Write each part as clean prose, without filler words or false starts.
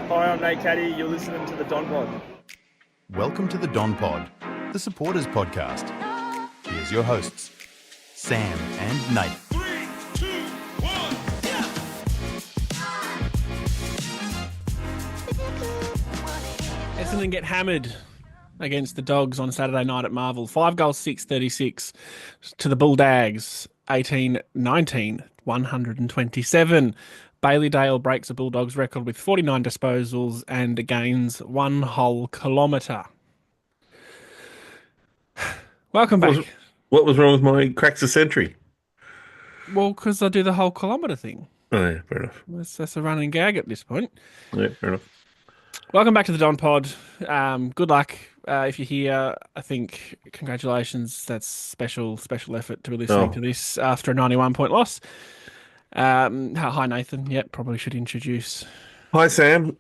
Hi, I'm Nate Caddy. You're listening to the Don Pod. Welcome to the Don Pod, the supporters podcast. Here's your hosts, Sam and Nate. 3, 2, 1, yeah! Essendon get hammered against the Dogs on Saturday night at Marvel. 5 goals, 6-36 to the Bulldogs. 18-19, 127. Bailey Dale breaks a Bulldogs record with 49 disposals and gains 1 whole kilometre. Welcome back. What was wrong with my cracks a century? Well, because I do the whole kilometre thing. Oh, yeah, fair enough. That's a running gag at this point. Yeah, fair enough. Welcome back to the Don Pod. Good luck if you're here. I think congratulations. That's special effort to be listening to this after a 91-point loss. Hi Nathan. Yep, probably should introduce. Hi Sam.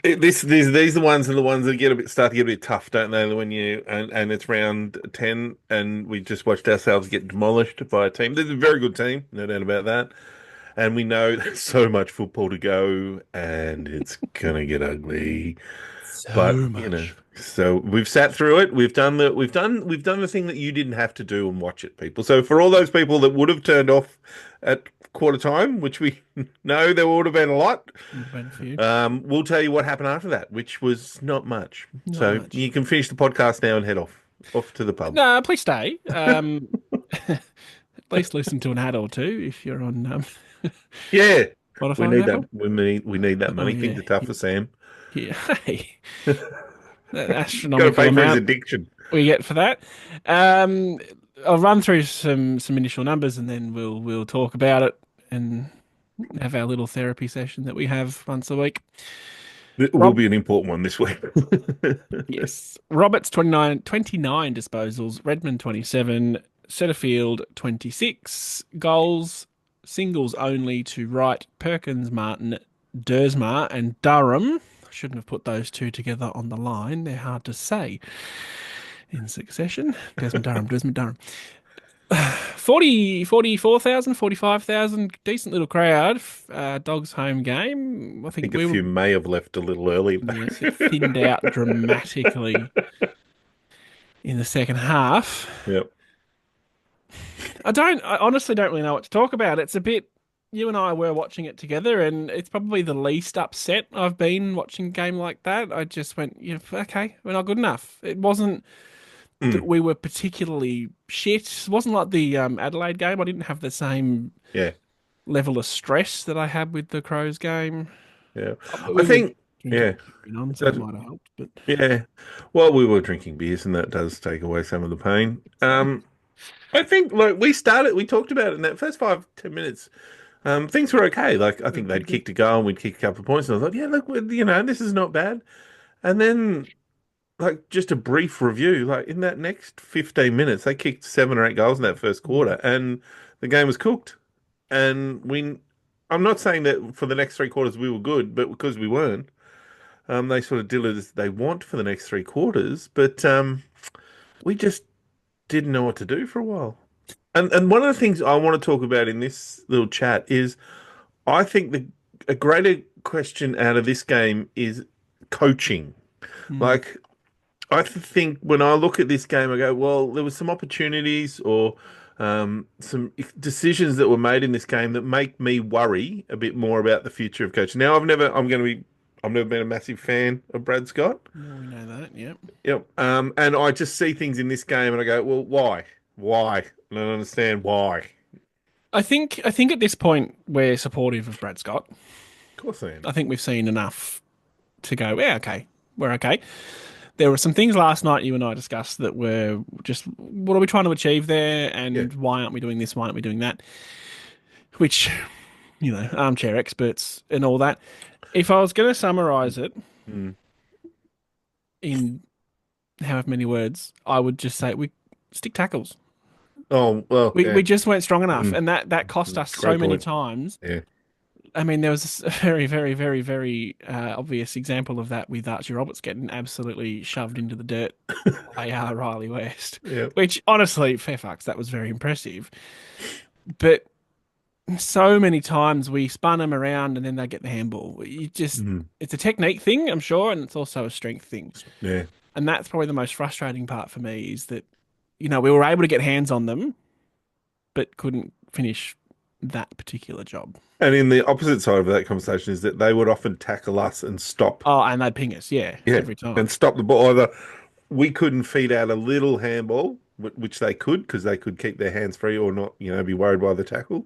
These are the ones that start to get a bit tough, don't they? When and it's round 10, and we just watched ourselves get demolished by a team. They're a very good team, no doubt about that. And we know there's so much football to go, and it's gonna get ugly. So we've sat through it. We've done the thing that you didn't have to do and watch it, people. So for all those people that would have turned off at quarter time, which we know there would have been a lot, we'll tell you what happened after that, which was not much. You can finish the podcast now and head off to the pub. No, please stay. At least listen to an ad or two if you're on. Yeah, Spotify, we need that. We need that money. Yeah. Things are tough for Sam. Yeah, hey, that Got to astronomical pay for his amount addiction. we get for that. I'll run through some initial numbers and then we'll talk about it and have our little therapy session that we have once a week. It will be an important one this week. Yes. Roberts 29 disposals, Redmond 27, Setterfield 26, goals, singles only to Wright, Perkins, Martin, Dersma and Durham. I shouldn't have put those two together on the line. They're hard to say in succession. Desmond Durham. 44,000, 45,000, decent little crowd. Dogs home game. I think a few may have left a little early. Yes, it thinned out dramatically in the second half. Yep. I honestly don't really know what to talk about. It's a bit, you and I were watching it together, and it's probably the least upset I've been watching a game like that. I just went, okay, we're not good enough. It wasn't that we were particularly shit. It wasn't like the Adelaide game. I didn't have the same level of stress that I had with the Crows game. Yeah, I think so it might have helped. But yeah, well, we were drinking beers, and that does take away some of the pain. I think we talked about it in that first 5-10 minutes. Things were okay. Like I think they'd kicked a goal and we'd kicked a couple of points, and I thought, yeah, look, this is not bad. And then, just a brief review, in that next 15 minutes, they kicked 7 or 8 goals in that first quarter, and the game was cooked. And I'm not saying that for the next 3 quarters we were good, but because we weren't, they sort of did it as they want for the next 3 quarters. But we just didn't know what to do for a while. And one of the things I want to talk about in this little chat is, I think a greater question out of this game is coaching. I think when I look at this game, I go, well, there was some opportunities or some decisions that were made in this game that make me worry a bit more about the future of coaching. Now, I've never been a massive fan of Brad Scott. No, we know that, yep. Yep. And I just see things in this game and I go, well, why? I don't understand why. I think at this point we're supportive of Brad Scott. Of course I am. I think we've seen enough to go, yeah, okay, we're okay. There were some things last night you and I discussed that were just, what are we trying to achieve there, and why aren't we doing this, why aren't we doing that? Which, armchair experts and all that. If I was going to summarise it in however many words, I would just say we stick tackles. Oh, well, we just weren't strong enough, and that cost us so many times. Yeah. I mean, there was a very, very, very, very obvious example of that with Archie Roberts getting absolutely shoved into the dirt by Riley West, which honestly, fair fucks, that was very impressive. But so many times we spun them around and then they get the handball. Mm. It's a technique thing, I'm sure, and it's also a strength thing. Yeah. And that's probably the most frustrating part for me is that, we were able to get hands on them, but couldn't finish that particular job. And in the opposite side of that conversation is that they would often tackle us and stop. Oh, and they'd ping us, yeah, Yeah. every time. And stop the ball. Either we couldn't feed out a little handball, which they could because they could keep their hands free or not, be worried by the tackle.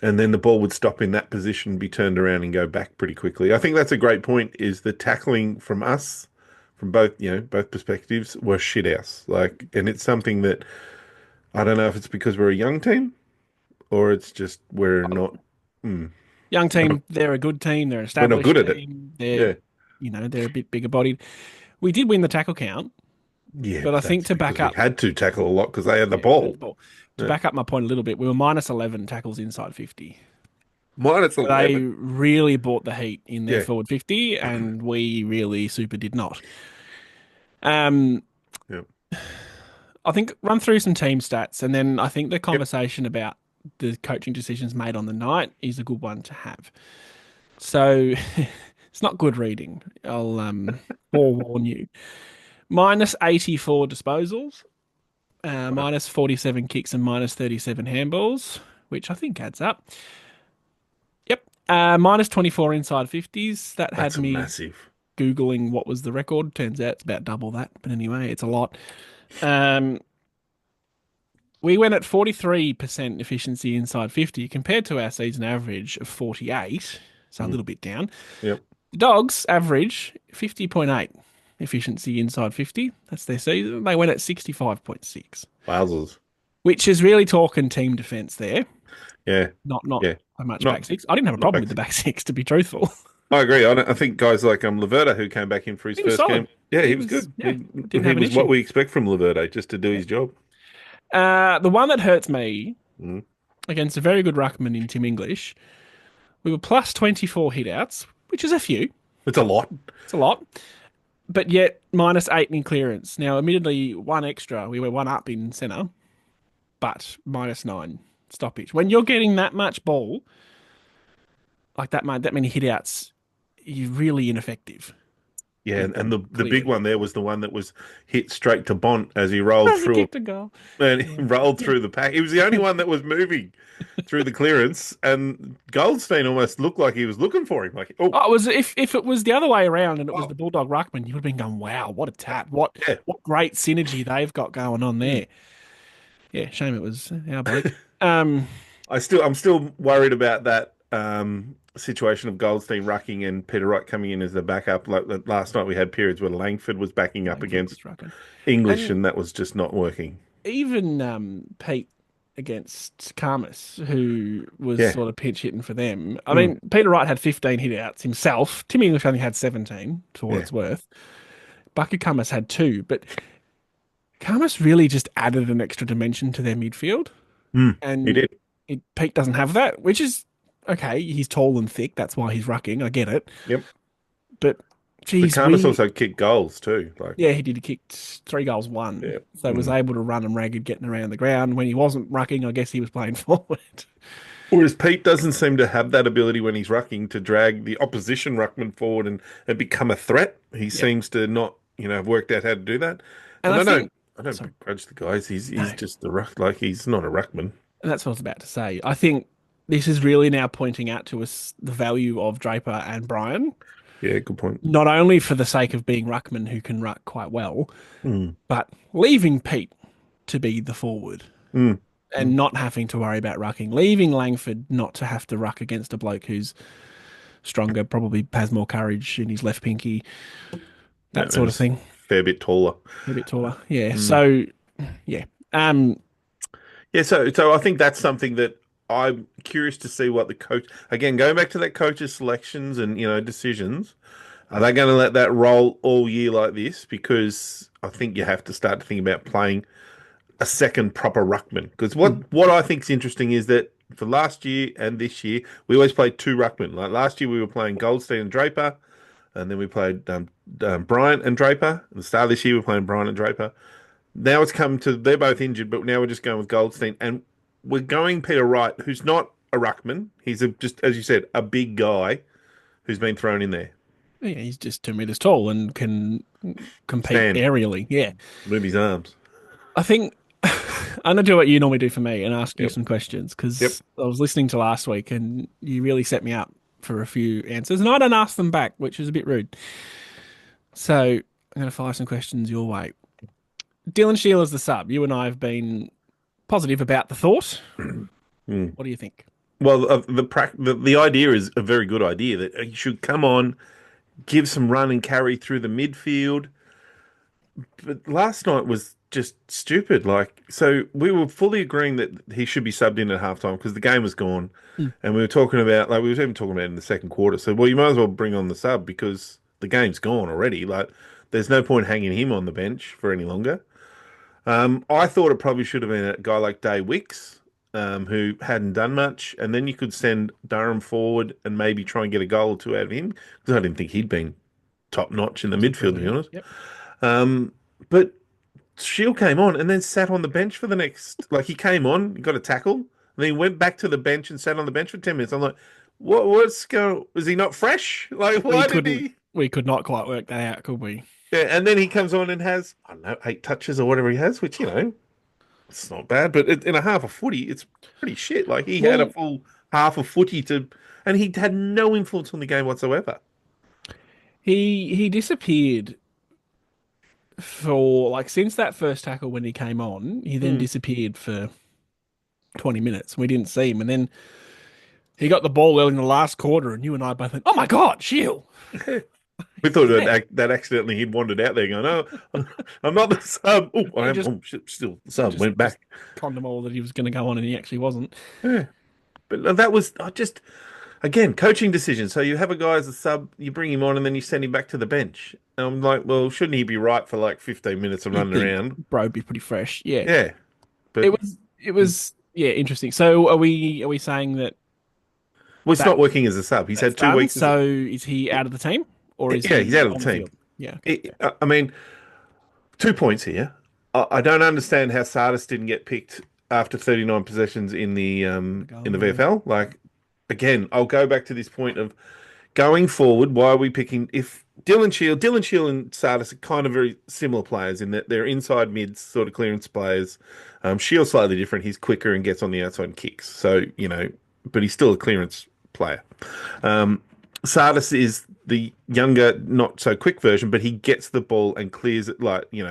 And then the ball would stop in that position, be turned around and go back pretty quickly. I think that's a great point is the tackling from us, from both perspectives, was shit house. And it's something that I don't know if it's because we're a young team or it's just we're not. Mm, Young we're not team, they're a good team. They're an we're not good established at it. team. Yeah. They're a bit bigger bodied. We did win the tackle count, Yeah, but I but think that's to because back we up, had to tackle a lot because they had the yeah, ball. to Yeah. back up my point a little bit, we were minus 11 tackles inside 50. Minus They 11. really bought the heat in their Yeah. forward 50, and we really super did not. Um, Yeah. I think run through some team stats, and then I think the Yep. conversation about the coaching decisions made on the night is a good one to have. So it's not good reading. I'll forewarn you. Minus 84 disposals, minus 47 kicks, and minus 37 handballs, which I think adds up. Yep. Minus 24 inside 50s. That had That's a me massive. Googling what was the record. Turns out it's about double that. But anyway, it's a lot. Um, we went at 43% efficiency inside 50 compared to our season average of 48. So a little bit down. Yep. The Dogs average 50.8 efficiency inside 50. That's their season. They went at 65.6, Wowzers. which is really talking team defense there. Yeah. Not Yeah. so much Not- back six. I didn't have a not problem back with the back six, to be truthful. I agree. I think guys like Laverde who came back in for his He was first solid. game. Yeah, he He was was- good. yeah, He, didn't he have an was what issue. we expect from Laverde, just to do his job. The one that hurts me Mm. against a very good ruckman in Tim English, we were plus 24 hitouts, which is a few. It's a lot. It's a lot. But yet minus 8 in clearance. Now, admittedly, one extra. We were one up in centre, but minus 9 stoppage. When you're getting that much ball, like that many hitouts, you're really ineffective. Yeah, with and them the big clearing. one there was the one that was hit straight to Bont as he rolled As he through kicked a goal. and he rolled through the pack. He was the only one that was moving through the clearance, and Goldstein almost looked like he was looking for him. Like, oh, Oh, it was if it was the other way around and it was Wow. the Bulldog ruckman, you would have been going, "Wow, what a tap! What Yeah. what great synergy they've got going on there." Yeah, shame it was our bloke. Um, I'm still worried about that situation of Goldstein rucking and Peter Wright coming in as the backup. Like last night, we had periods where Langford was backing up against Rucking. English, And- and that was just not working. Even Pete against Karmas, who was Yeah. sort of pinch hitting for them. I mean, Peter Wright had 15 hitouts himself. Tim English only had 17, for what Yeah. it's worth. Bucky Karmas had 2, but Karmas really just added an extra dimension to their midfield. And He did. Pete doesn't have that, which is okay. He's tall and thick. That's why he's rucking. I get it. Yep. But But geez, Karmas also kicked goals too. Like, yeah, he did. He kicked 3 goals, 1. Yeah. So he was able to run them ragged, getting around the ground. When he wasn't rucking, I guess he was playing forward. whereas Pete doesn't seem to have that ability when he's rucking to drag the opposition ruckman forward and become a threat. He seems to not, have worked out how to do that. And And I I think- don't sorry. begrudge the guys. He's just the ruck. Like he's not a ruckman. And that's what I was about to say. I think this is really now pointing out to us the value of Draper and Brian, Yeah, good point. not only for the sake of being ruckmen who can ruck quite well, Mm. but leaving Pete to be the forward Mm. and not having to worry about rucking, leaving Langford not to have to ruck against a bloke who's stronger, probably has more courage in his left pinky, that Yeah, sort of and thing. Fair bit taller. A bit taller. Yeah. So, yeah. Yeah, so I think that's something that I'm curious to see what the coach again going back to that coach's selections and decisions. Are they going to let that roll all year like this? Because I think you have to start to think about playing a second proper ruckman. Because what I think is interesting is that for last year and this year, we always played 2 ruckmen. Like last year, we were playing Goldstein and Draper, and then we played Bryant and Draper. At the start of this year, we're playing Bryant and Draper. Now it's come to they're both injured, but now we're just going with Goldstein, and we're going Peter Wright, who's not a ruckman. He's just, as you said, a big guy who's been thrown in there. Yeah, he's just 2 meters tall and can compete Stand, aerially. Yeah. move his arms. I think I'm gonna do what you normally do for me and ask you Yep. some questions Yep. because I was listening to last week and you really set me up for a few answers and I don't ask them back, which is a bit rude. So I'm gonna fire some questions your way. Dylan Sheeler's the sub. You and I have been positive about the thought. Mm. What do you think? Well, the idea is a very good idea that he should come on, give some run and carry through the midfield. But last night was just stupid. Like, so we were fully agreeing that he should be subbed in at halftime because the game was gone, Mm. and we were talking about we were even talking about it in the second quarter. So, well, you might as well bring on the sub because the game's gone already. Like, there's no point hanging him on the bench for any longer. I thought it probably should have been a guy like Day Wicks, who hadn't done much, and then you could send Durham forward and maybe try and get a goal or two out of him because I didn't think he'd been top notch in the midfield, to be honest. Yep. But Shield came on and then sat on the bench for the next. Like he came on, got a tackle, and then he went back to the bench and sat on the bench for 10 minutes. I'm like, what's going? Was he not fresh? Like, why did he? We could not quite work that out, could we? Yeah, and then he comes on and has I don't know 8 touches or whatever he has, which it's not bad. But in a half a footy, it's pretty shit. Like he had a full half a footy and he had no influence on the game whatsoever. He disappeared for like since that first tackle when he came on, he then disappeared for 20 minutes. We didn't see him, and then he got the ball early in the last quarter, and you and I both went, "Oh my God, Shield!" We thought that accidentally he'd wandered out there going, "Oh, I'm not the sub. Oh, I am. just- Oh, shit, still the sub." Went back. Conned them all that he was going to go on, and he actually wasn't. Yeah, but that was again coaching decision. So you have a guy as a sub, you bring him on, and then you send him back to the bench. And I'm like, well, shouldn't he be right for like 15 minutes of running around? Bro, be pretty fresh. Yeah, Yeah, but it was yeah interesting. So are we saying that? well, it's not working as a sub. He's had 2 done? weeks. So is he out of the team, or is Yeah, he he's out of on the team. field? Yeah. Okay. I mean, 2 points here. I don't understand how Sardis didn't get picked after 39 possessions in the VFL. Like, again, I'll go back to this point of going forward. Why are we picking if Dylan Shield and Sardis are kind of very similar players in that they're inside mids, sort of clearance players. Shield's slightly different. He's quicker and gets on the outside and kicks. So but he's still a clearance player. Sardis is the younger, not so quick version, but he gets the ball and clears it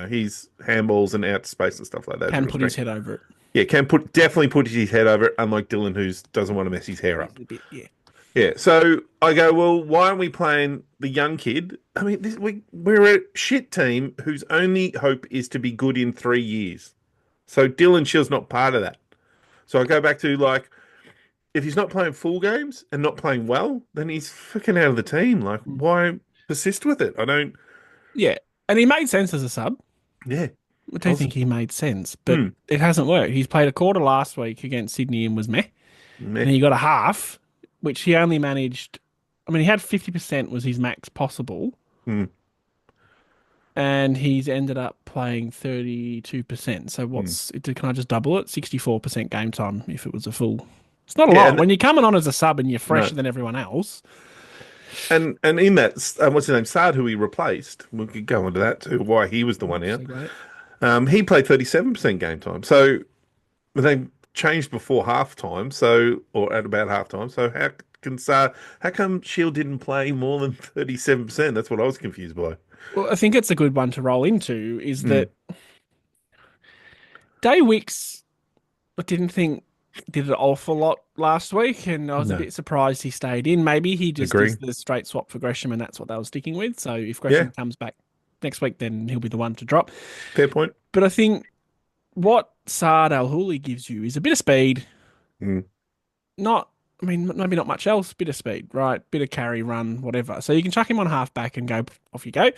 he's handballs and out to space and stuff like that. Can put his head over it. Yeah, definitely put his head over it, unlike Dylan, who doesn't want to mess his hair up. Yeah. Yeah, so I go, well, why aren't we playing the young kid? I mean, we're a shit team whose only hope is to be good in 3 years. So Dylan Shield's not part of that. So I go back to if he's not playing full games and not playing well, then he's freaking out of the team. Like, why persist with it? I don't. Yeah, and he made sense as a sub. Yeah, I don't think he made sense, but it hasn't worked. He's played a quarter last week against Sydney and was meh. And he got a half, which he only managed. I mean, he had 50% was his max possible, and he's ended up playing 32%. So can I just double it? 64% game time if it was a full. It's not a lot. When you're coming on as a sub and you're fresher than everyone else. And in that, what's his name? Sard, who he replaced. We could go into that too. Why he was the one out. He played 37% game time. So they changed before halftime. Or at about halftime. So how come Shield didn't play more than 37%? That's what I was confused by. Well, I think it's a good one to roll into. Is that Day Wicks? I didn't think did an awful lot last week, and I was a bit surprised he stayed in. Maybe he just does the straight swap for Gresham, and that's what they were sticking with. So if Gresham comes back next week, then he'll be the one to drop. Fair point. But I think what Saad Al Houli gives you is a bit of speed. Maybe not much else. Bit of speed, right? Bit of carry, run, whatever. So you can chuck him on half back and go off you go,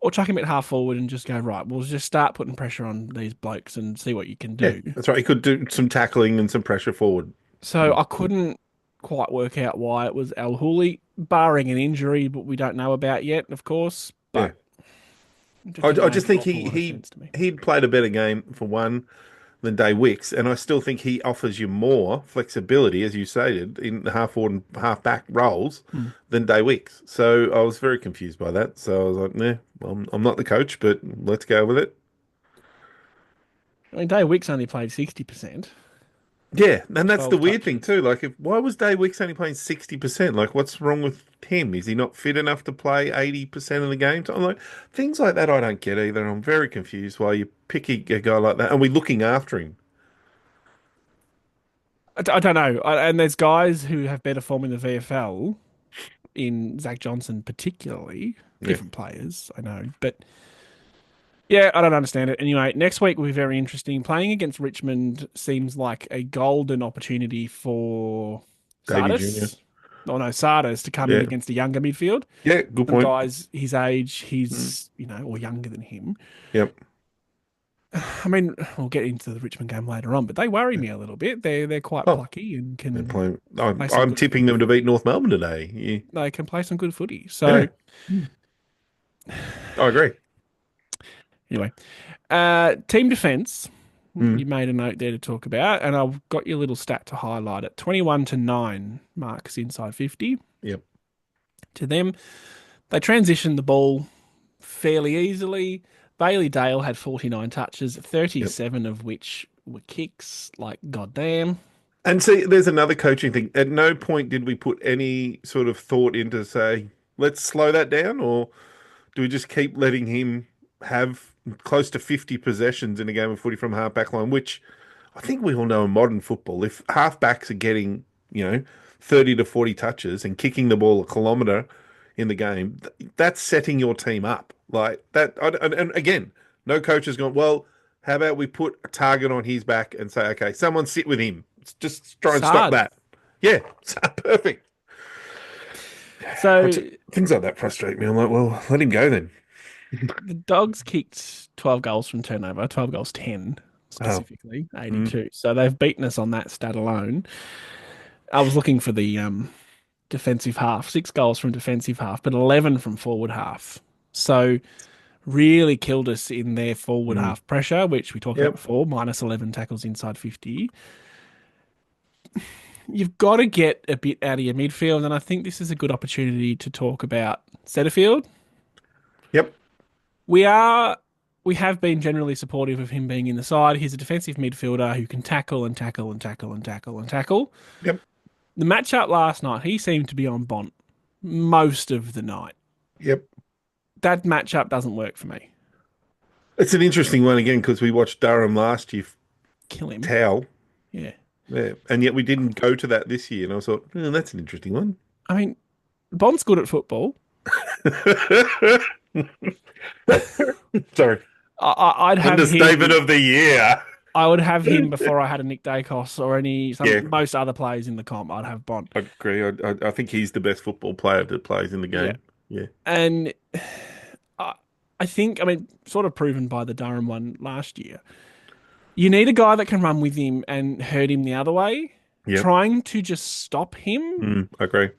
or chuck him at half forward and just go right. We'll just start putting pressure on these blokes and see what you can do. Yeah, that's right. He could do some tackling and some pressure forward. So I couldn't quite work out why it was Al Houli, barring an injury, but we don't know about yet, of course. But I just think he'd played a better game for one. than Day Wicks, and I still think he offers you more flexibility, as you stated, in the half forward and half back roles than Day Wicks. So I was very confused by that. So I was like, nah, well, I'm not the coach, but let's go with it. I mean, Day Wicks only played 60%, Yeah, and that's the 12 weird thing touches. too. Like, why was Day Wicks only playing 60%? Like, what's wrong with him? Is he not fit enough to play 80% of the games? I'm like, things like that I don't get either. I'm very confused why you pick a guy like that. And we looking after him. I don't know. And there's guys who have better form in the VFL, in Zach Johnson particularly, Yeah, different players, I know. But yeah, I don't understand it. Anyway, next week will be very interesting. Playing against Richmond seems like a golden opportunity for Davy Jr. Sardis. Oh no, Sardis to come in Yeah, against a younger midfield. yeah, good Some point. guys his age, Mm. he's, or younger than him. Yep. I mean, we'll get into the Richmond game later on, but they worry me a little bit. They're quite Oh, plucky and they're can playing. I'm, play some I'm good tipping them to beat North Melbourne today. they can play some good footy. Yeah, So yeah, I agree. anyway, team defence. Mm. You made a note there to talk about, and I've got your little stat to highlight it. 21-9 marks inside 50 Yep. to them. They transitioned the ball fairly easily. Bailey Dale had 49 touches, Yep. 37 of which were kicks. Like, goddamn. And see, there's another coaching thing. At no point did we put any sort of thought into say, let's slow that down, or do we just keep letting him have close to 50 possessions in a game of footy from half back line, which I think we all know in modern football, if half backs are getting, 30 to 40 touches and kicking the ball a kilometre in the game, that's setting your team up. Like that. And again, no coach has gone, well, how about we put a target on his back and say, okay, someone sit with him. Just try and stop Sard. that. Yeah, perfect. So Things like that frustrate me. I'm like, well, let him go then. the Dogs kicked 12 goals from turnover, 12 goals 10 Oh, specifically, mm, 82. So they've beaten us on that stat alone. I was looking for the defensive half, 6 goals from defensive half, but 11 from forward half. So really killed us in their forward mm. half pressure, which we talked about Yep, before, minus 11 tackles inside 50. You've got to get a bit out of your midfield, and I think this is a good opportunity to talk about Setterfield. yep, We are we have been generally supportive of him being in the side. He's a defensive midfielder who can tackle and tackle and tackle and tackle and tackle. yep, The matchup last night, he seemed to be on Bont most of the night. yep. That matchup doesn't work for me. It's an interesting one again because we watched Durham last year Kill him. towel, Yeah. yeah, and yet we didn't go to that this year. And I thought, that's an interesting one. I mean, Bont's good at football. Sorry, I'd have understatement him. of the year. I would have him before I had a Nick Dacos or Yeah, most other players in the comp. I'd have Bont. I agree. I think he's the best football player that plays in the Yeah. game. Yeah, And I, I think, I mean, sort of proven by the Durham one last year. You need a guy that can run with him and hurt him the other way. yep, Trying to just stop him. I agree.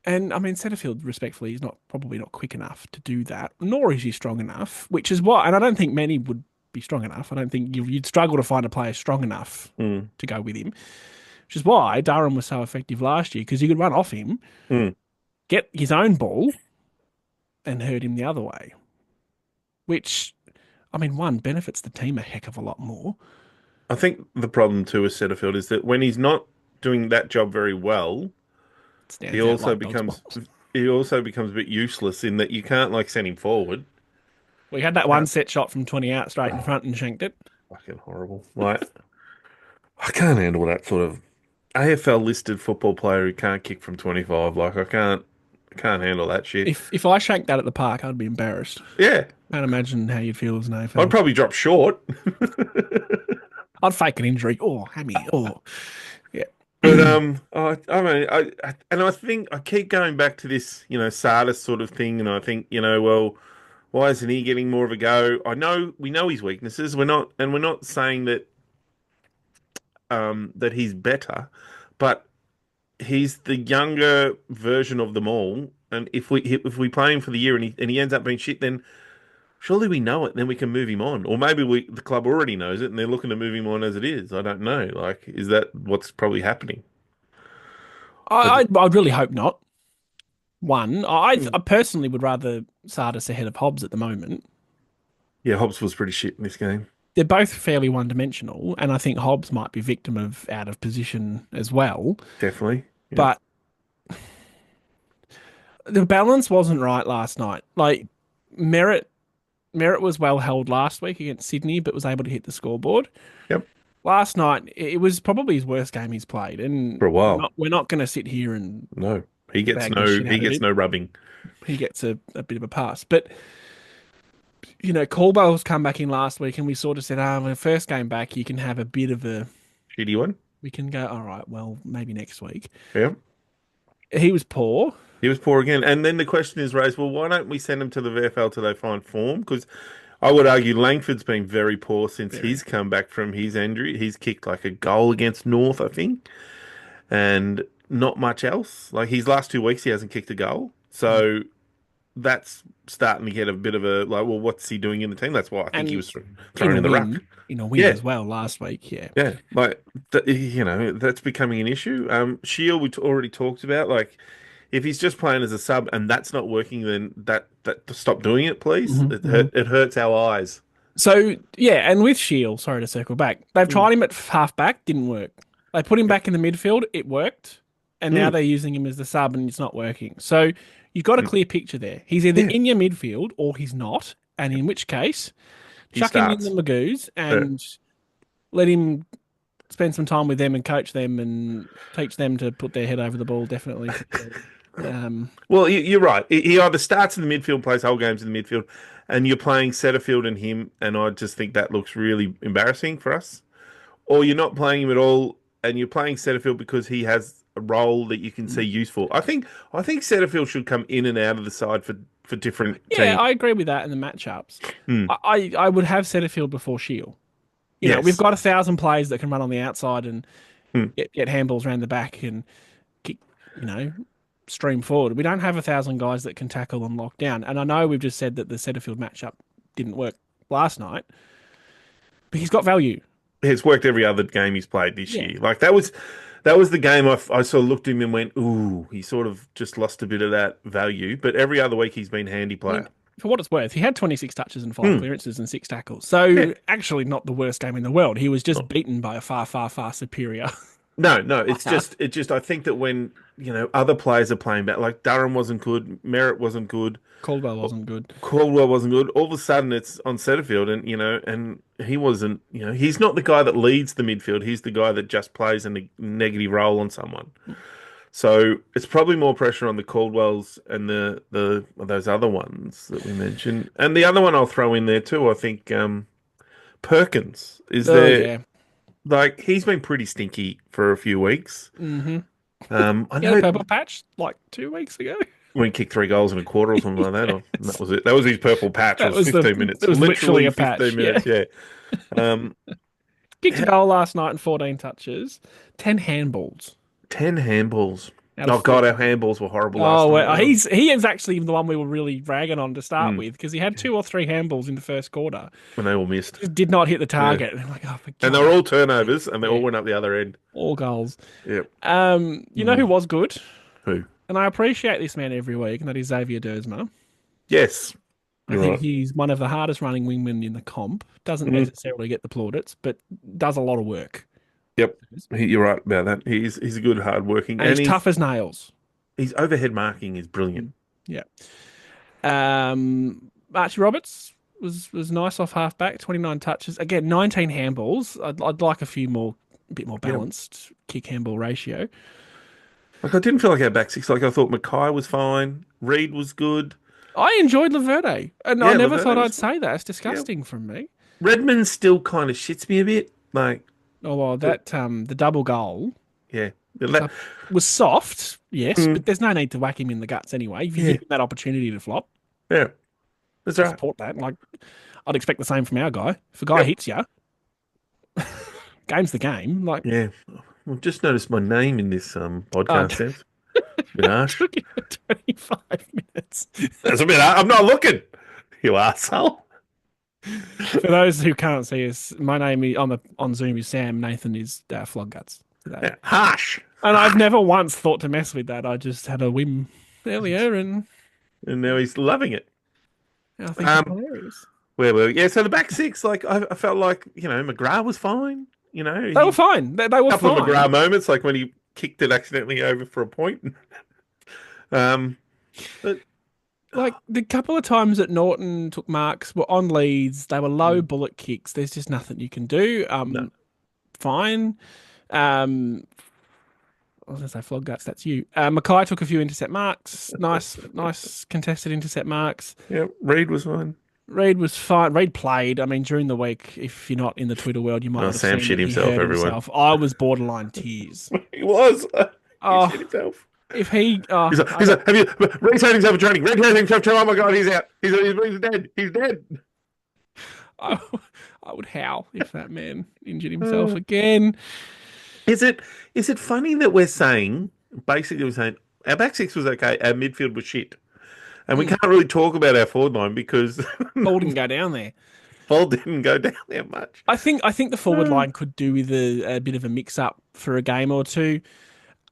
And I mean, Setterfield, respectfully, is probably not quick enough to do that, nor is he strong enough, which is why, and I don't think many would be strong enough. I don't think you'd struggle to find a player strong enough Mm, to go with him, which is why Durham was so effective last year, because you could run off him, mm. get his own ball, and hurt him the other way, which, I mean, one, benefits the team a heck of a lot more. I think the problem too with Setterfield is that when he's not doing that job very well, he Stands out also like dog's becomes balls. he also becomes a bit useless in that you can't like send him forward. We had that one set shot from 20 out straight in front and shanked it. Fucking horrible. Like I can't handle that sort of AFL listed football player who can't kick from 25. Like I can't handle that shit. If I shanked that at the park, I'd be embarrassed. Yeah, Can't imagine how you'd feel as an I'd AFL. probably drop short. I'd fake an injury. Oh, hammy. Oh, yeah. But I mean, and I think I keep going back to this, Sardis sort of thing, and I think, well, why isn't he getting more of a go? We know his weaknesses. We're not saying that he's better, but he's the younger version of them all. And if we play him for the year and he ends up being shit, then Surely we know it, then we can move him on. Or maybe the club already knows it and they're looking to move him on as it is. I don't know. Like, is that what's probably happening? I really hope not. One, Hmm. I personally would rather Sardis ahead of Hobbs at the moment. Yeah, Hobbs was pretty shit in this game. They're both fairly one-dimensional, and I think Hobbs might be victim of out of position as well. Definitely. Yeah. But the balance wasn't right last night. Like Merritt, Merritt was well held last week against Sydney, but was able to hit the scoreboard. Yep. Last night, it was probably his worst game he's played, and For a while. we're not going to sit here and No. He gets bag the no shit he out of gets him. no rubbing. He gets a bit of a pass. But, Caldwell's come back in last week, and we sort of said, when first game back, you can have a bit of a, Shitty one. we can go, all right, well, maybe next week. Yeah. He was poor. He was poor again. And then the question is raised, well, why don't we send him to the VFL till they find form? Because I would argue Langford's been very poor since Very. he's come back from his injury. He's kicked like a goal against North, I think, and not much else. Like his last 2 weeks, he hasn't kicked a goal. So that's starting to get a bit of a like, well, what's he doing in the team? That's why I think he And was thrown in the ruck. In a win Yeah. as well last week, yeah. Yeah, like that's becoming an issue. Shield already talked about. Like, if he's just playing as a sub and that's not working, then that stop doing it, please. It hurts our eyes. So, yeah, and with Shield, sorry to circle back, they've Mm. tried him at half back, didn't work. They put him back in the midfield, it worked. And now Mm. they're using him as the sub and it's not working. So you've got a clear picture there. He's either Yeah. in your midfield or he's not. And in which case, He chuck him in starts. the Magoos and let him spend some time with them and coach them and teach them to put their head over the ball, definitely. Well, you're right. He either starts in the midfield, plays whole games in the midfield, and you're playing Setterfield and him, and I just think that looks really embarrassing for us. Or you're not playing him at all, and you're playing Setterfield because he has a role that you can see useful. I think Setterfield should come in and out of the side for different Yeah, teams. I agree with that in the matchups. Hmm. I would have Setterfield before Shield. You know, Yes. we've got 1,000 players that can run on the outside and Hmm. get handballs around the back and kick, stream forward. We don't have 1,000 guys that can tackle and lock down. And I know we've just said that the Setterfield matchup didn't work last night, but he's got value. It's worked every other game he's played this Yeah. year. Like that was the game I sort of looked at him and went, ooh, he sort of just lost a bit of that value. But every other week he's been handy I mean, player. for what it's worth, he had 26 touches and 5 clearances and 6 tackles. So Yeah. actually not the worst game in the world. He was just beaten by a far, far, far superior. No, it's just I think that when, other players are playing back, like Durham wasn't good, Merritt wasn't good, Caldwell wasn't good. Caldwell wasn't good, all of a sudden it's on Setterfield and he wasn't, he's not the guy that leads the midfield, he's the guy that just plays a negative role on someone. So it's probably more pressure on the Caldwells and the those other ones that we mentioned. And the other one I'll throw in there too, I think Perkins is there. Yeah. Like he's been pretty stinky for a few weeks. Mm-hmm. I He had a know purple patch like 2 weeks ago. when he kicked 3 goals in a quarter or something like that. Or, that was it. That was his purple patch. That It was was the- 15 minutes. it was literally a patch, 15 minutes. Yeah. Kicked a goal last night and 14 touches, 10 handballs. 10 handballs. Out of Oh God, our handballs were horrible Oh, last well, night. he is actually the one we were really ragging on to start Mm. with because he had 2 or 3 handballs in the first quarter. When they all missed. Just did not hit the target. And I'm like, oh, for And they God, were all turnovers and they all went up the other end. all goals. Yep. You know who was good? Who? And I appreciate this man every week, and that is Xavier Dersma. Yes. I You're think right. he's one of the hardest running wingmen in the comp. Doesn't necessarily get the plaudits, but does a lot of work. Yep. You're right about that. He's a good, hard working. And he's tough as nails. His overhead marking is brilliant. Yeah. Archie Roberts was nice off half back, 29 touches. Again, 19 handballs. I'd like a bit more balanced kick handball ratio. Like I didn't feel like our back six. Like I thought Mackay was fine. Reed was good. I enjoyed Laverde, and Yeah, I never Laverde thought I'd was say that. It's disgusting from me. Redmond still kind of shits me a bit. Like, Oh well, that the double goal yeah. That- was soft, yes, but there's no need to whack him in the guts anyway. If you give him that opportunity to flop, yeah. That's I right. support that. Like, I'd expect the same from our guy. If a guy hits you, game's the game. Like, Yeah. I've just noticed my name in this podcast. Steph. It's a bit harsh. took him 25 minutes. That's a bit. I'm not looking. You arsehole. For those who can't see us, my name on Zoom is Sam. Nathan is Flogguts today. Yeah, harsh. And I've never once thought to mess with that. I just had a whim earlier, and And now he's loving it. I think I'm Um, hilarious. where were we? Yeah, so the back six, like I felt like McGrath was fine. They were He fine. They were couple of fine. McGrath moments, like when he kicked it accidentally over for a point. Um, but Like the couple of times that Norton took marks were on leads. They were low bullet kicks. There's just nothing you can do. no, Fine. I was going to say flog guts. That's you. Mackay took a few intercept marks. Nice contested intercept marks. yeah, Reed was fine. Reed was fine. Reed played. I mean, during the week, if you're not in the Twitter world, you might Oh, not have Sam seen shit that himself, he hurt everyone. himself. I was borderline tears. He was. He Oh, shit himself. if he, He's like, have you? Reed's hurt himself in training. Reed hurt himself. Oh my god, he's out. He's dead. He's dead. I, I would howl if that man injured himself again. Is it funny that we're saying basically we're saying our back six was okay, our midfield was shit, and we can't really talk about our forward line because Ball didn't go down there. ball didn't go down there much. I think the forward line could do with a bit of a mix up for a game or two.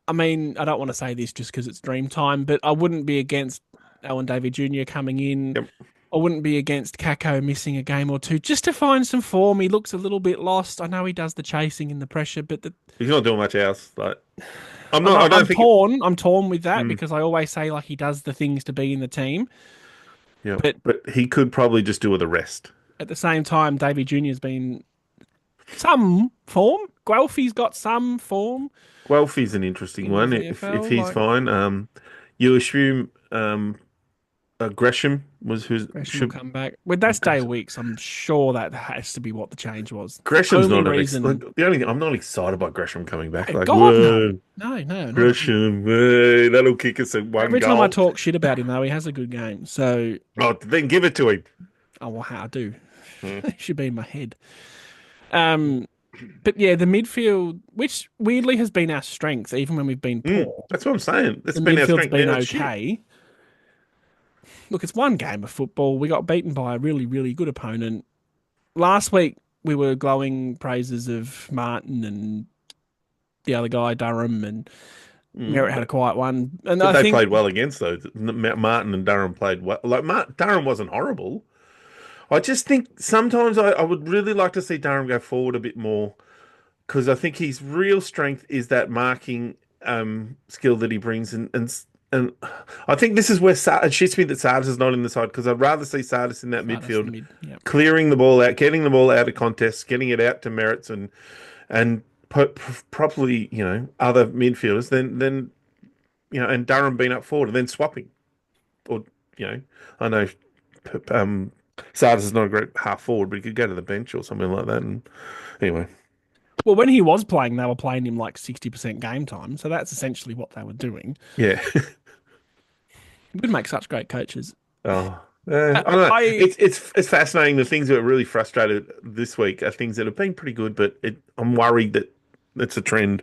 I mean, I don't want to say this just because it's dream time, but I wouldn't be against Owen David Jr. coming in. Yep. I wouldn't be against Kako missing a game or two just to find some form. He looks a little bit lost. I know he does the chasing and the pressure, but He's not doing much else. Like I'm not. I don't I'm think. torn. I'm torn with that because I always say like he does the things to be in the team. Yeah, But- but he could probably just do with the rest. At the same time, David Jr.'s been some form. Guelphy's got some form. Guelphy's an interesting In one. the If VFL, he's like- fine, you assume Gresham was who Gresham should. will come back. With that's day weeks, I'm sure that has to be what the change was. Gresham's Only not reason- the only thing. I'm not excited by Gresham coming back. Like, God, whoa, no, not Gresham, hey, that'll kick us at one Every goal. time I talk shit about him, though, he has a good game. So, Oh, then give it to him. oh, well, how I do. It should be in my head. But yeah, the midfield, which weirdly has been our strength, even when we've been poor. That's what I'm saying. That's The been our midfield's strength. been Now it's shit. okay. Look, it's one game of football. We got beaten by a really, really good opponent. Last week, we were glowing praises of Martin and the other guy, Durham, and Merritt had a quiet one. And But I they think played well against those. Martin and Durham played well. Like Durham wasn't horrible. I just think sometimes I would really like to see Durham go forward a bit more because I think his real strength is that marking skill that he brings, and I think this is where it shits me that Sardis is not in the side because I'd rather see Sardis in that midfield, clearing the ball out, getting the ball out of contests, getting it out to Merritts and properly, other midfielders than and Durham being up forward and then swapping, or I know Sardis is not a great half forward, but he could go to the bench or something like that. And anyway, Well, when he was playing, they were playing him like 60% game time. So that's essentially what they were doing. yeah. We'd make such great coaches. Oh, I don't know. It's fascinating. The things that are really frustrated this week are things that have been pretty good, but I'm worried that it's a trend.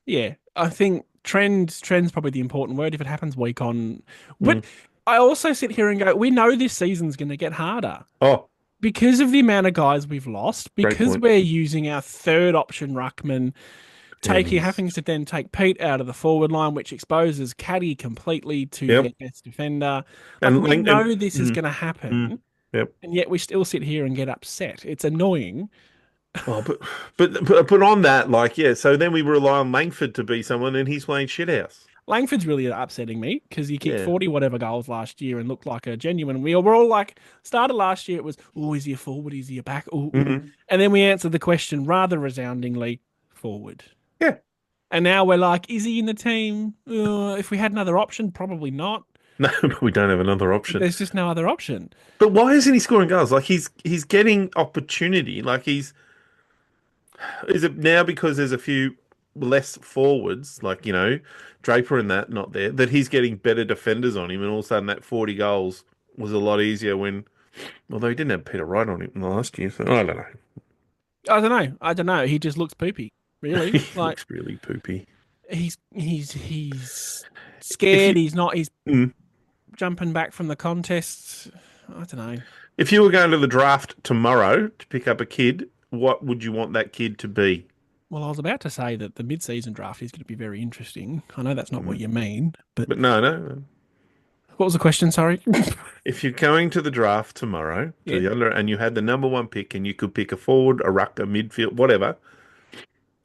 Yeah, I think trend's probably the important word if it happens week on. But I also sit here and go, we know this season's going to get harder Oh, because of the amount of guys we've lost, Great because point. we're using our third option ruckman, having to then take Pete out of the forward line, which exposes Caddy completely to Yep. their best defender. And- We and- know this is going to happen, yep. and yet we still sit here and get upset. It's annoying. Oh, but on that, like, yeah. So then we rely on Langford to be someone, and he's playing shithouse. Langford's really upsetting me because he kicked Yeah. 40 whatever goals last year and looked like a genuine. We were all like, started last year, it was, oh, is he a forward? Is he a back? Ooh, ooh. And then we answered the question rather resoundingly, forward. Yeah. And now we're like, is he in the team? If we had another option, probably not. No, but we don't have another option. There's just no other option. But why isn't he scoring goals? Like he's getting opportunity. Like is it now because there's a few less forwards, like Draper and that not there, that he's getting better defenders on him, and all of a sudden that 40 goals was a lot easier when, although he didn't have Peter Wright on him last year, so I don't know. I don't know. He just looks poopy, really. He Like looks really poopy. he's scared. He's Mm. jumping back from the contests. I don't know. If you were going to the draft tomorrow to pick up a kid, what would you want that kid to be? Well, I was about to say that the mid-season draft is going to be very interesting. I know that's not what Mm. you mean, but But no. what was the question? Sorry. If you're going to the draft tomorrow to Yeah. the under, and you had the number one pick, and you could pick a forward, a ruck, a midfield, whatever,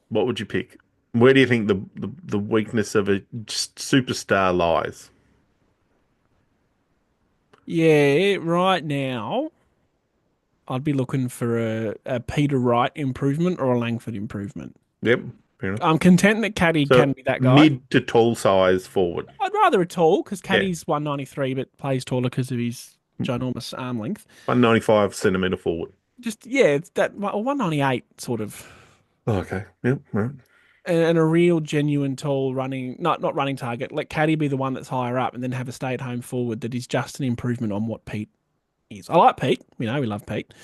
what would you pick? Where do you think the weakness of a superstar lies? Yeah, right now, I'd be looking for a Peter Wright improvement or a Langford improvement. Yep, fair enough. I'm content that Caddy So can be that guy. mid to tall size forward. I'd rather a tall because Yeah, Caddy's 193 but plays taller because of his ginormous arm length. 195 centimeter forward. Just, yeah, it's that or 198 sort of. Oh, okay. Yep. Right. And a real genuine tall running, not running target. Let Caddy be the one that's higher up and then have a stay at home forward that is just an improvement on what Pete is. I like Pete. We love Pete.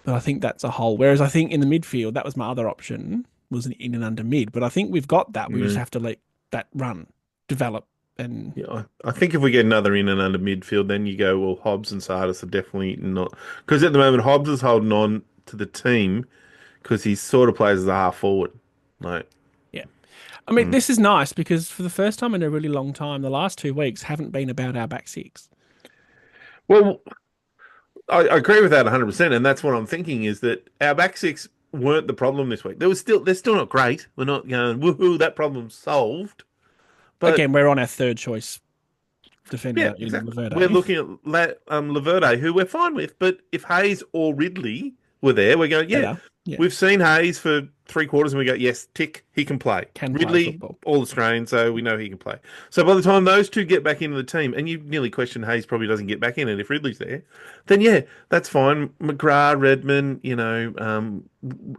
But I think that's a hole. Whereas I think in the midfield, that was my other option, was an in and under mid. But I think we've got that. We just have to let that run, develop, and Yeah, I think if we get another in and under midfield, then you go, well, Hobbs and Sardis are definitely not. Because at the moment, Hobbs is holding on to the team because he sort of plays as a half forward. Like, yeah. I mean, this is nice because for the first time in a really long time, the last 2 weeks haven't been about our back six. well, I agree with that 100%. And that's what I'm thinking is that our back six weren't the problem this week. They're still not great. We're not going, woohoo, that problem's solved. But Again, we're on our third choice defender yeah, in exactly. We're Laverde. looking at Laverde, who we're fine with. But if Hayes or Ridley were there, we're going, yeah, Better. Yeah. we've seen Hayes for 3 quarters, and we go, yes, tick, he can play. Can play Ridley, football. all Australian, so we know he can play. So by the time those two get back into the team, and you nearly question Hayes probably doesn't get back in it if Ridley's there, then yeah, that's fine. McGrath, Redmond,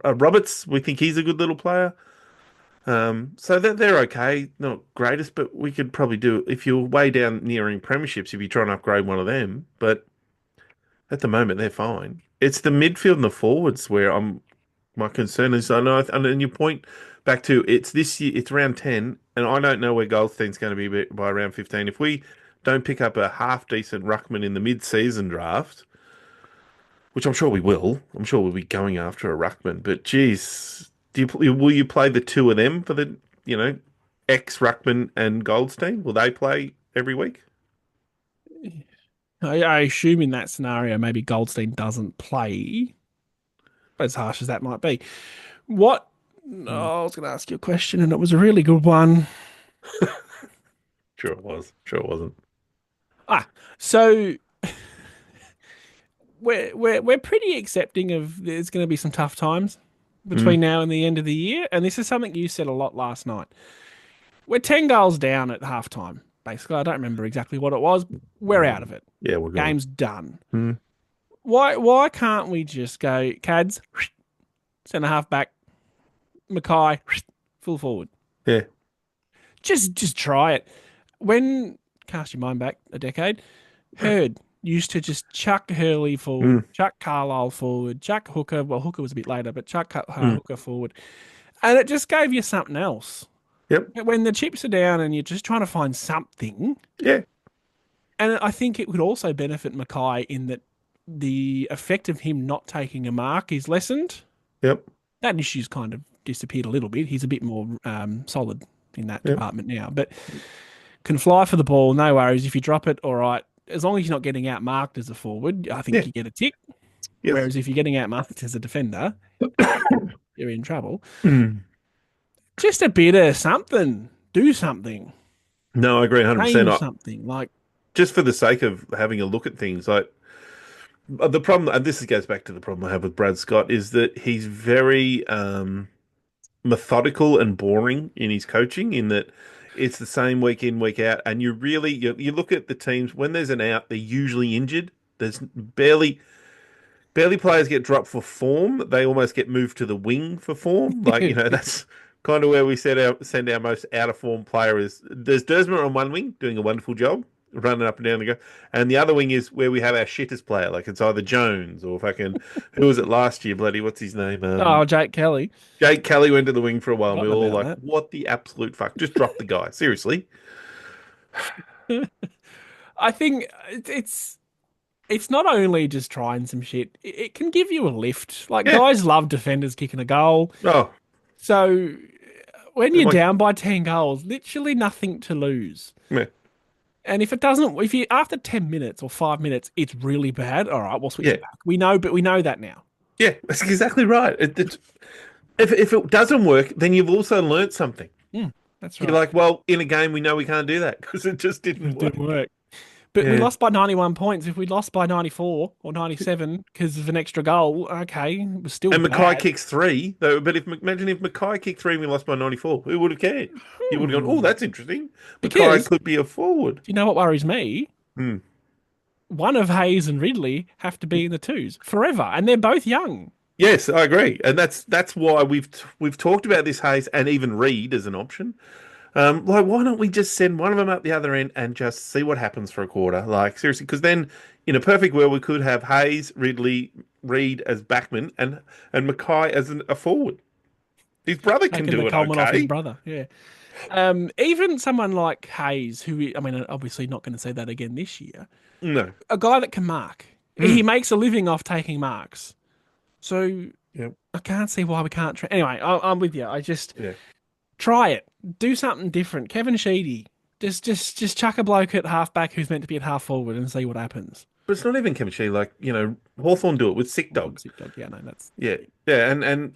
Roberts, we think he's a good little player. So they're okay, not greatest, but we could probably do if you're way down nearing premierships if you try and upgrade one of them. But at the moment, they're fine. It's the midfield and the forwards where my concern is. I know, and you point back to it's this year, it's round 10, and I don't know where Goldstein's going to be by round 15. If we don't pick up a half decent ruckman in the mid-season draft, which I'm sure we will. I'm sure we'll be going after a ruckman. But geez, will you play the two of them for the ex ruckman and Goldstein? Will they play every week? I assume in that scenario, maybe Goldstein doesn't play, as harsh as that might be. What? Oh, I was going to ask you a question, and it was a really good one. Sure it was. Sure it wasn't. So we're pretty accepting of there's going to be some tough times between now and the end of the year, and this is something you said a lot last night. We're 10 goals down at halftime. Basically, I don't remember exactly what it was. We're out of it. Yeah, we're going. Game's done. Why can't we just go Cads, centre half back, Mackay, full forward? Yeah. Just try it. When cast your mind back a decade, Hurd used to just chuck Hurley forward, chuck Carlisle forward, chuck Hooker. Well, Hooker was a bit later, but chuck Hooker forward, and it just gave you something else. Yep. When the chips are down and you're just trying to find something, Yeah. and I think it would also benefit Mackay in that the effect of him not taking a mark is lessened. Yep. That issue's kind of disappeared a little bit. He's a bit more solid in that department now, but can fly for the ball, no worries. If you drop it, all right. As long as you're not getting out marked as a forward, I think you get a tick. Yes. Whereas if you're getting out marked as a defender, you're in trouble. Just a bit of something. Do something. No, I agree 100%. Change something. Like, just for the sake of having a look at things, like the problem, and this goes back to the problem I have with Brad Scott, is that he's very methodical and boring in his coaching, in that it's the same week in, week out, and you look at the teams, when there's an out, they're usually injured. There's barely players get dropped for form. They almost get moved to the wing for form. Like, that's kind of where we send our most out of form player is. There's Dersmer on one wing doing a wonderful job, running up and down the go, and the other wing is where we have our shittest player. Like, it's either Jones or fucking who was it last year? Bloody what's his name? Jake Kelly. Jake Kelly went to the wing for a while, and we were all Forgotten like, about "What the absolute fuck? Just drop the guy, seriously." I think it's it's not only just trying some shit, it can give you a lift. Like, Yeah. guys love defenders kicking a goal. Oh, So when you're like, down by 10 goals, literally nothing to lose. yeah, And if it doesn't, if you after 10 minutes or 5 minutes, it's really bad. All right, we'll switch yeah, it back. We know, but we know that now. yeah. That's exactly right. If it doesn't work, then you've also learnt something. That's You're right. like, well, in a game, we know we can't do that because it just didn't It work. didn't work. But we Yeah. lost by 91 points. If we lost by 94 or 97 because of an extra goal, okay, it was still And Mackay bad. kicks three, though. But imagine if Mackay kicked three and we lost by 94, who would have cared? You would have gone, oh, that's interesting. Mackay Because, could be a forward. do you know what worries me? Hmm. One of Hayes and Ridley have to be in the twos forever, and they're both young. Yes, I agree, and that's why we've talked about this Hayes and even Reed as an option. Like, why don't we just send one of them up the other end and just see what happens for a quarter? Like, seriously, because then, in a perfect world, we could have Hayes, Ridley, Reed as backman, and Mackay as a forward. His brother can Taking the do it Coleman off his okay. brother. Yeah. Even someone like Hayes, who, I mean, obviously not going to say that again this year, No. a guy that can mark. He makes a living off taking marks. So Yep. I can't see why we can't try. Anyway, I'm with you. I just Yeah. try it. Do something different. Kevin Sheedy. Just chuck a bloke at halfback who's meant to be at half forward and see what happens. But it's not even chemistry. Like, Hawthorn do it with sick dog. Yeah, no, that's Yeah, yeah, and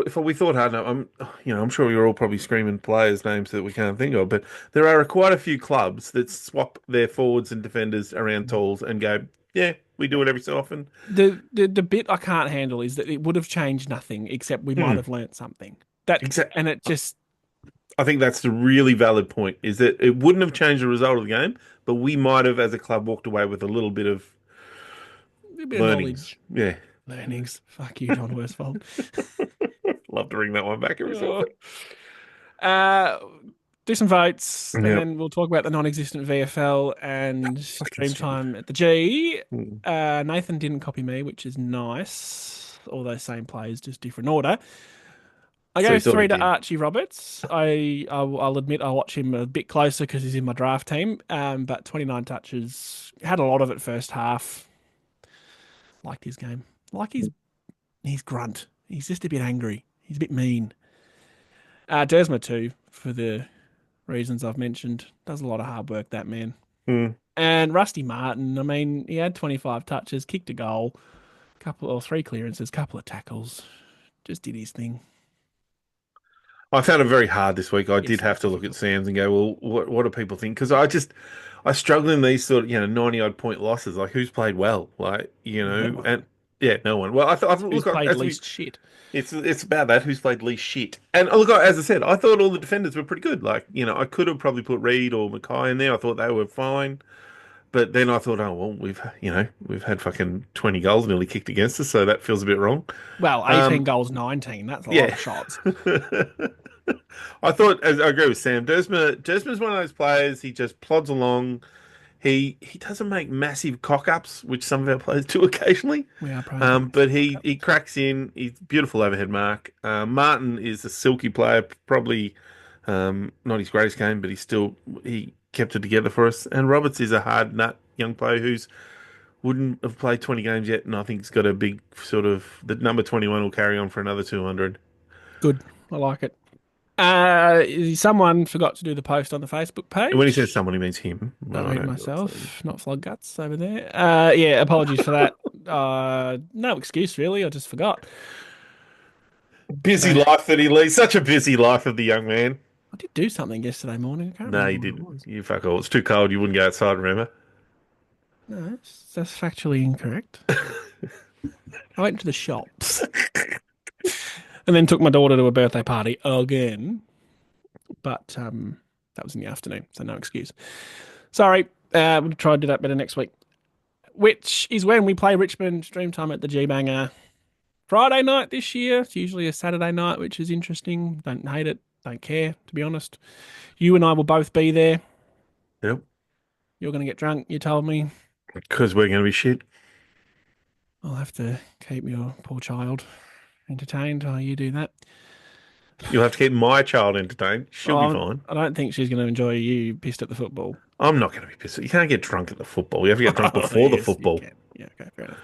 if we thought hard enough, I'm sure you're all probably screaming players' names that we can't think of, but there are quite a few clubs that swap their forwards and defenders around tools and go, yeah, we do it every so often. the bit I can't handle is that it would have changed nothing except we might have learnt something. Exactly. And it just I think that's the really valid point, is that it wouldn't have changed the result of the game, but we might have, as a club, walked away with a little bit of a bit of learnings. knowledge. Yeah, Learnings. Fuck you, John Worsfold. love to bring that one back every so Oh. often. Do some votes, and Yep. then we'll talk about the non-existent VFL and Fucking Dreamtime at the G. Mm. Nathan didn't copy me, which is nice. All those same players, just different order. I So go he thought 3 he to did. Archie Roberts. I'll admit I watch him a bit closer because he's in my draft team. But 29 touches, had a lot of it first half. Liked his game. Like his grunt. He's just a bit angry. He's a bit mean. Dersma too, for the reasons I've mentioned. Does a lot of hard work, that man. Mm. And Rusty Martin, I mean, he had 25 touches, kicked a goal, couple or 3 clearances, couple of tackles. Just did his thing. I found it very hard this week. I Yes, did have to it's look at Sam's and go, well, what do people think? Because I struggle in these sort of 90 odd point losses. Like, who's played well? Like, No one. and yeah, no one. Well, I thought Who's look, played as least shit? it's about that. Who's played least shit? And look, as I said, I thought all the defenders were pretty good. Like, I could have probably put Reed or Mackay in there. I thought they were fine. But then I thought, oh well, we've had fucking 20 goals nearly kicked against us, so that feels a bit wrong. Well, 18 goals, 19. That's a lot Yeah. of shots. I thought, as I agree with Sam, Dersma's one of those players. He just plods along. He doesn't make massive cock ups, which some of our players do occasionally. We are prone to But he cracks in. He's beautiful overhead mark. Martin is a silky player, probably not his greatest game, but he kept it together for us. And Roberts is a hard nut young player who's wouldn't have played 20 games yet, and I think he's got a big sort of the number 21 will carry on for another 200. Good. I like it. Someone forgot to do the post on the Facebook page. And when he says someone, he means him. Don't I read don't know. myself, not flog guts over there. Yeah, apologies for that. No excuse really. I just forgot. Busy life that he leads. Such a busy life of the young man. I did do something yesterday morning. I can't No, remember you what it didn't. was. You fuck all. It's too cold. You wouldn't go outside, remember? No, that's factually incorrect. I went to the shops and then took my daughter to a birthday party again. But that was in the afternoon, so no excuse. Sorry, we'll try to do that better next week. Which is when we play Richmond Dreamtime at the G-Banger. Friday night this year. It's usually a Saturday night, which is interesting. Don't hate it. Don't care, to be honest. You and I will both be there. Yep. You're going to get drunk, you told me. Because we're going to be shit. I'll have to keep your poor child entertained while you do that. You'll have to keep my child entertained. She'll be fine. I don't think she's going to enjoy you pissed at the football. I'm not going to be pissed. You can't get drunk at the football. You have to get drunk Oh, before the yes, you football. can. Yeah, okay, fair enough.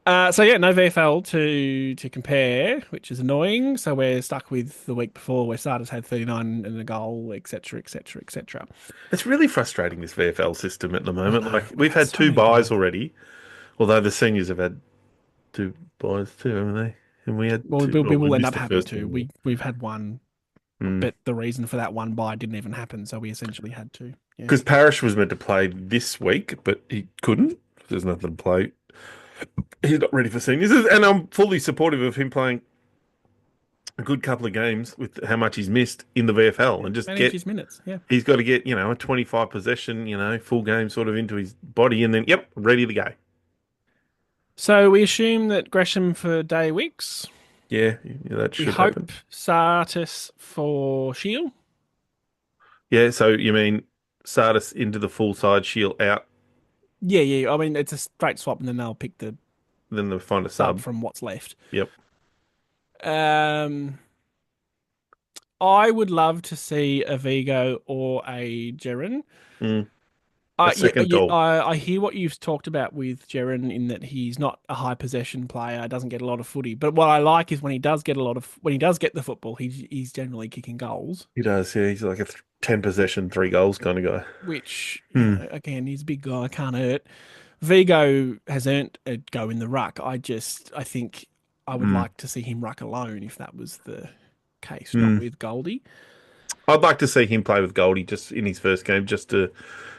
No VFL to compare, which is annoying. So we're stuck with the week before where starters had 39 and a goal, etc., etc., etc. It's really frustrating, this VFL system at the I moment. know, Like, we've we've had had so two many buys buys. already, although the seniors have had two buys too, haven't they? And we had Well, two. we Well, we will end missed up the having first to. one. We've had one, but the reason for that one buy didn't even happen, so we essentially had to. Yeah. Because Parrish was meant to play this week, but he couldn't. There's nothing to play. He's not ready for seniors, and I'm fully supportive of him playing a good couple of games with how much he's missed in the VFL, and just Manage get. his minutes. Yeah. He's got to get a 25 possession, full game sort of into his body, and then yep, ready to go. So we assume that Gresham for Day Wicks. Yeah, that We should happen. hope Sartis for Shield. Yeah, so you mean Sardis into the full side, Shield out, Yeah, yeah. I mean, it's a straight swap, and then they'll pick the then they find a sub sub. from what's left. Yep. Um, I would love to see a Vigo or a Jeren. Mm. A Yeah, second goal. I hear what you've talked about with Jeren in that he's not a high possession player, doesn't get a lot of footy. But what I like is when he does get the football, he's generally kicking goals, He does, yeah. He's like a 10 possession, 3 goals kind of guy. which Hmm. again, he's a big guy, can't hurt. Vigo has earned a go in the ruck. I think I would Mm. like to see him ruck alone if that was the case, not Mm. with Goldie. I'd like to see him play with Goldie just in his first game, just to,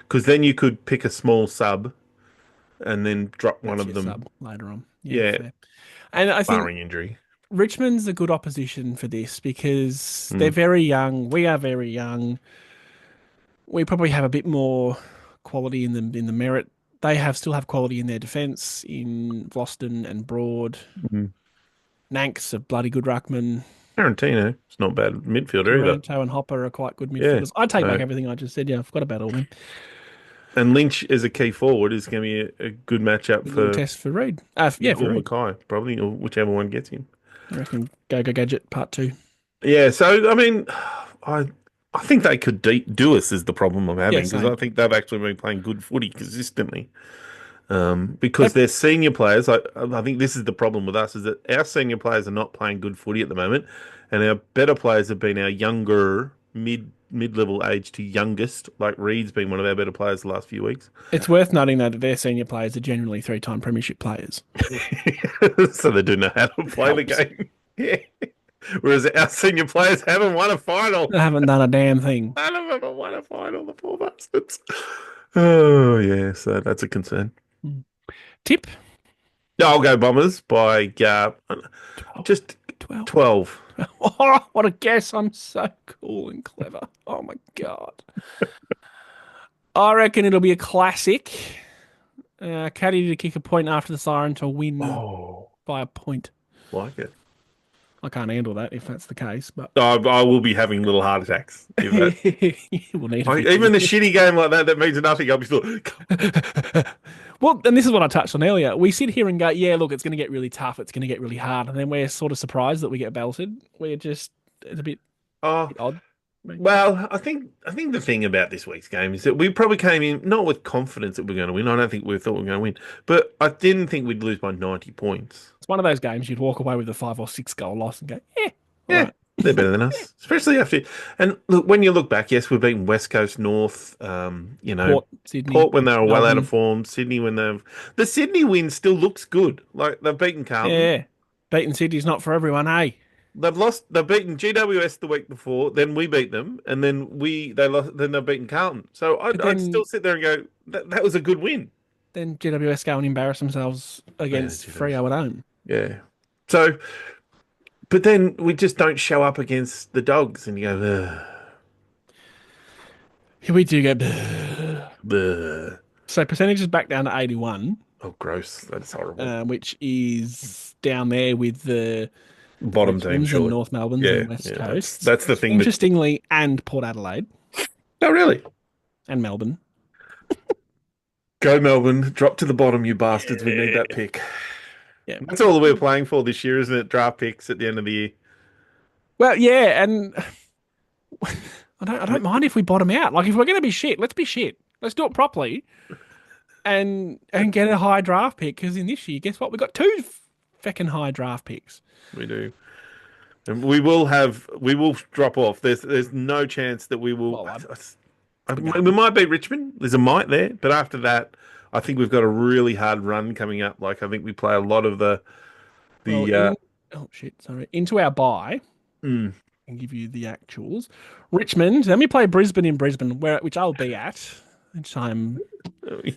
because then you could pick a small sub and then drop one That's of your them. sub later on. Yeah, Yeah, fair. And I think barring injury. Richmond's a good opposition for this because they're Mm. very young. We are very young. We probably have a bit more quality in the merit. They still have quality in their defence in Vlosten and Broad. Mm. Nank's a bloody good ruckman. Tarantino, it's not bad midfielder either. Taranto and Hopper are quite good Yeah. midfielders. I take back everything I just said. Yeah, I forgot about all them. And Lynch as a key forward is going to be a good matchup Good little for test for Reed. Yeah, for or Reed. Mackay, probably, or whichever one gets him. I reckon Go Gadget Part 2. Yeah, so I mean, I I think they could do us is the problem I'm having because same. I think they've actually been playing good footy consistently. Because their senior players, I think this is the problem with us, is that our senior players are not playing good footy at the moment, and our better players have been our younger mid-level age to youngest. Like Reed's been one of our better players the last few weeks. It's worth noting that their senior players are generally three-time premiership players. So they do know how to play the game. Yeah. Whereas our senior players haven't won a final. They haven't done a damn thing. None of them have won a final, the poor bastards. Oh, yeah, so that's a concern. Tip? Yeah, I'll go Bombers by just 12. 12. Oh, what a guess. I'm so cool and clever. Oh, my God. I reckon it'll be a classic. Caddy to kick a point after the siren to win Oh, by a point. like it. I can't handle that if that's the case, but I will be having little heart attacks. If we'll need even the shitty game like that means nothing, I'll be still. Well, and this is what I touched on earlier. We sit here and go, yeah, look, it's going to get really tough. It's going to get really hard. And then we're sort of surprised that we get belted. It's a bit Oh, odd. well, I think the thing about this week's game is that we probably came in not with confidence that we're going to win. I don't think we thought we were going to win, but I didn't think we'd lose by 90 points. It's one of those games you'd walk away with a 5 or 6 goal loss and go, yeah, Yeah, right. they're better than us, especially after. And look, when you look back, yes, we've beaten West Coast, North. Port, Sydney, Port when they were well out Melbourne. of form. Sydney when the Sydney win still looks good. Like they've beaten Carlton. Yeah. Beating Sydney's not for everyone, hey? They've beaten GWS the week before. Then we beat them, and then they lost. Then they've beaten Carlton. So I'd still sit there and go, that was a good win. Then GWS go and embarrass themselves against Freo at home. Yeah. So, but then we just don't show up against the Dogs, and you go, ugh, Here we do go. ugh. So percentage is back down to 81, Oh, gross! That's horrible. which is down there with the Bottom team, Richmonds sure. and North Melbournes Yeah, and West yeah, Coast. that's the thing. Interestingly, and Port Adelaide Oh, really? and Melbourne. Go Melbourne. Drop to the bottom, you bastards. We need that pick. Yeah. That's all we're playing for this year, isn't it? Draft picks at the end of the year. Well, yeah, and I don't mind if we bottom out. Like if we're going to be shit, let's be shit. Let's do it properly. and get a high draft pick. Because in this year, guess what? We got two feckin' high draft picks. We do. And we will drop off. There's no chance that we will. Well, We might beat Richmond. There's a might there, but after that, I think we've got a really hard run coming up. Like I think we play a lot of the oh shit, sorry. Into our bye. mm, And give you the actuals. Richmond. Then we play Brisbane in Brisbane, which I'll be at, which I'm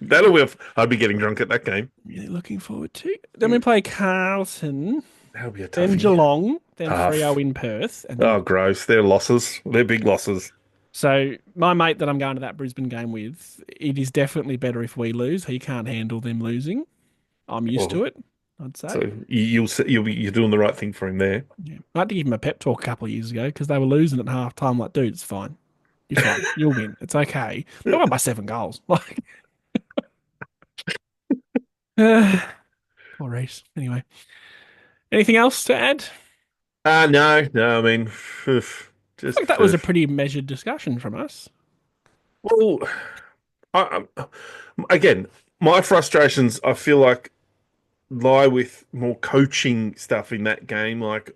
that'll be. I'd be getting drunk at that game. really looking forward to. Then we play Carlton, That'll be a then tough. Geelong, then Tough. Freo in Perth. And Oh, gross! They're losses. They're big losses. so my mate that I'm going to that Brisbane game with, it is definitely better if we lose. He can't handle them losing. I'm used to it, I'd say. So you're doing the right thing for him there. Yeah. I had to give him a pep talk a couple of years ago because they were losing at half time. Like, dude, it's fine. You're fine. You'll win. It's okay. They won by 7 goals. Like, poor Reece. Anyway, anything else to add? No. I mean, I just think that was a pretty measured discussion from us. well. Again, my frustrations, I feel like, lie with more coaching stuff in that game. Like,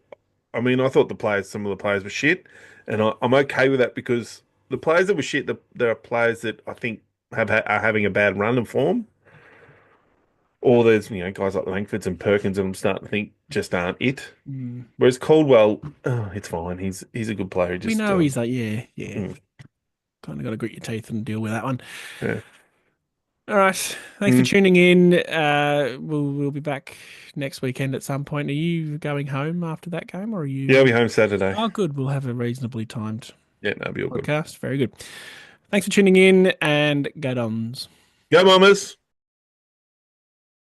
I mean, I thought some of the players were shit, and I'm okay with that because the players that were shit, there are players that I think are having a bad run of form. Or there's guys like Langfords and Perkins, and I'm starting to think just aren't it. Mm. Whereas Caldwell, it's fine. He's a good player. We know he's like, yeah. Mm. Kind of got to grit your teeth and deal with that one. Yeah. All right. Thanks for tuning in. We'll be back next weekend at some point. Are you going home after that game, or are you? Yeah, I'll be home Saturday. Oh, good. We'll have a reasonably timed It'll be all good. podcast. Very good. Thanks for tuning in, and go Dons. Go Bombers!